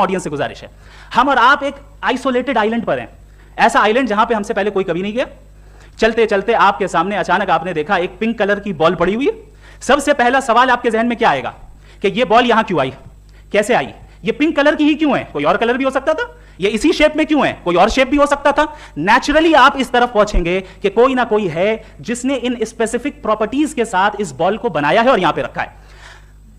Audience से गुजारिश है, हम और आप एक आइसोलेटेड आइलैंड पर हैं, ऐसा आइलैंड जहां पे हमसे पहले कोई कभी नहीं गया। चलते चलते आपके सामने अचानक आपने देखा एक पिंक कलर की बॉल पड़ी हुई है। सबसे पहला सवाल आपके जहन में क्या आएगा कि ये बॉल यहां क्यों आई, कैसे आई, ये पिंक कलर की ही क्यों है, कोई और कलर भी हो सकता था, ये इसी शेप में क्यों है, कोई और शेप भी हो सकता था। नेचुरली आप इस तरफ पहुंचेंगे कि कोई ना कोई है जिसने इन स्पेसिफिक प्रॉपर्टीज के साथ इस बॉल को बनाया है और यहां पे रखा है।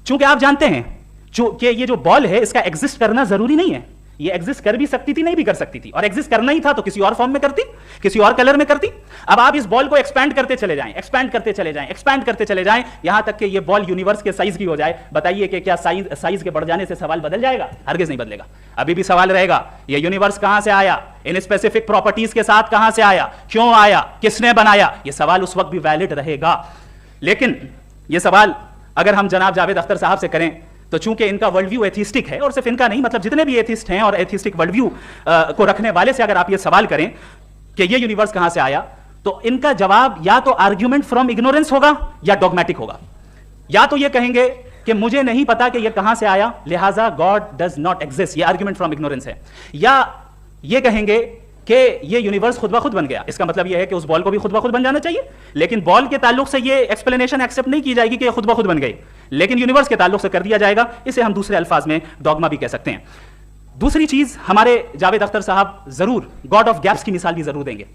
चूंकि आप जानते हैं कि ये जो बॉल है इसका एग्जिस्ट करना जरूरी नहीं है, ये एग्जिस्ट कर भी सकती थी, नहीं भी कर सकती थी, और एग्जिस्ट करना ही था तो किसी और फॉर्म में करती, किसी और कलर में करती। अब आप इस बॉल को एक्सपैंड करते चले जाएं, एक्सपैंड करते चले जाएं, एक्सपैंड करते चले जाएं, यहां तक कि ये बॉल यूनिवर्स के साइज की हो जाए। बताइए कि क्या साइज के बढ़ जाने से सवाल बदल जाएगा? हरगिज नहीं बदलेगा। अभी भी सवाल रहेगा ये यूनिवर्स कहां से आया, इन स्पेसिफिक प्रॉपर्टीज के साथ कहां से आया, क्यों आया, किसने बनाया, ये सवाल उस वक्त भी वैलिड रहेगा। लेकिन ये सवाल अगर हम जनाब जावेद अख्तर साहब से करें तो चूंकि इनका वर्ल्ड व्यू एथिस्टिक है, और सिर्फ इनका नहीं, मतलब जितने भी एथिस्ट हैं और एथिस्टिक वर्ल्ड व्यू को रखने वाले से अगर आप ये सवाल करें कि ये यूनिवर्स कहां से आया, तो इनका जवाब या तो आर्ग्यूमेंट फ्रॉम इग्नोरेंस होगा या डॉगमेटिक होगा। या तो ये कहेंगे कि मुझे नहीं पता कि ये कहां से आया, लिहाजा गॉड डज नॉट एग्जिस्ट, ये आर्ग्यूमेंट फ्रॉम इग्नोरेंस है। या ये कहेंगे कि ये यूनिवर्स खुद ब खुद बन गया, इसका मतलब ये है कि उस बॉल को भी खुद ब खुद बन जाना चाहिए। लेकिन बॉल के ताल्लुक से ये एक्सप्लेनेशन एक्सेप्ट नहीं की जाएगी कि ये खुद ब खुद बन गई, लेकिन यूनिवर्स के ताल्लुक से कर दिया जाएगा। इसे हम दूसरे अल्फाज में डॉगमा भी कह सकते हैं। दूसरी चीज, हमारे जावेद अख्तर साहब जरूर गॉड ऑफ गैप्स की मिसाल भी जरूर देंगे,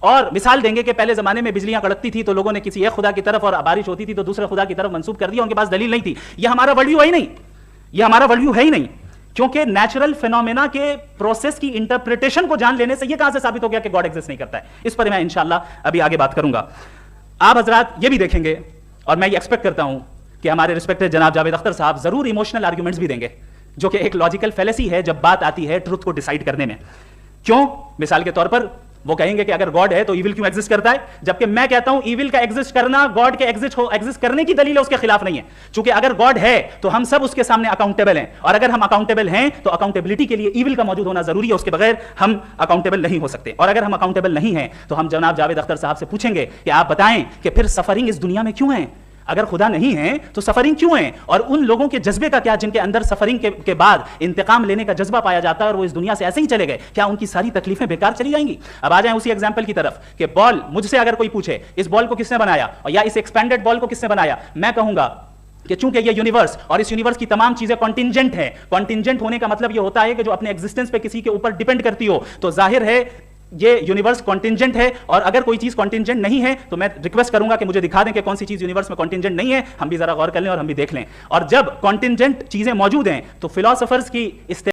और मिसाल देंगे कि पहले जमाने में बिजलियां कड़कती थी तो लोगों ने किसी एक खुदा की तरफ, और बारिश होती थी तो दूसरे खुदा की तरफ मंसूब कर दिया, उनके पास दलील नहीं थी। यह हमारा वर्ल्ड व्यू है ही नहीं, यह हमारा वर्ल्ड व्यू है ही नहीं, क्योंकि नेचुरल फिनोमेना के प्रोसेस की इंटरप्रिटेशन को जान लेने से यह कहां से साबित हो गया कि गॉड एग्जिस्ट नहीं करता है। इस पर मैं इंशाल्लाह अभी आगे बात करूंगा। आप हजरात ये भी देखेंगे, और मैं ये एक्सपेक्ट करता हूं कि हमारे रिस्पेक्टेड जनाब जावेद अख्तर साहब जरूर इमोशनल आर्ग्यूमेंट्स भी देंगे, जो कि एक लॉजिकल फैलेसी है जब बात आती है ट्रुथ को डिसाइड करने में। क्यों? मिसाल के तौर पर वो कहेंगे कि अगर गॉड है तो ईविल क्यों एग्जिस्ट करता है, जबकि मैं कहता हूं ईविल का एग्जिस्ट करना गॉड के एग्जिस्ट करने की दलील है, उसके खिलाफ नहीं है। क्योंकि अगर गॉड है तो हम सब उसके सामने अकाउंटेबल हैं, और अगर हम अकाउंटेबल हैं तो अकाउंटेबिलिटी के लिए ईविल का मौजूद होना जरूरी है, उसके बगैर हम अकाउंटेबल नहीं हो सकते। और अगर हम अकाउंटेबल नहीं हैं तो हम जनाब जावेद अख्तर साहब से पूछेंगे कि आप बताएं कि फिर सफरिंग इस दुनिया में क्यों है, अगर खुदा नहीं है तो सफरिंग क्यों है, और उन लोगों के जज्बे का क्या जिनके अंदर सफरिंग के बाद इंतकाम लेने का जज्बा पाया जाता है और वो इस दुनिया से ऐसे ही चले गए, क्या उनकी सारी तकलीफें बेकार चली जाएंगी? अब आ जाएं उसी एग्जांपल की तरफ कि बॉल, मुझसे अगर कोई पूछे इस बॉल को किसने बनाया, और या इस एक्सपेंडेड बॉल को किसने बनाया, मैं कहूंगा कि चूंकि ये यूनिवर्स और इस यूनिवर्स की तमाम चीजें कॉन्टिंजेंट है। कॉन्टिंजेंट होने का मतलब ये होता है कि जो अपने एग्जिस्टेंस पे किसी के ऊपर डिपेंड करती हो, तो जाहिर है ये यूनिवर्स कॉन्टिंजेंट है। और अगर कोई चीज कॉन्टिंजेंट नहीं है तो मैं रिक्वेस्ट करूंगा कि मुझे दिखा दें कि कौन सी चीज यूनिवर्स में कॉन्टिंजेंट नहीं है, हम भी जरा गौर कर लें और हम भी देख लें। और जब कॉन्टिंजेंट चीजें मौजूद हैं तो फिलोसोफर्स की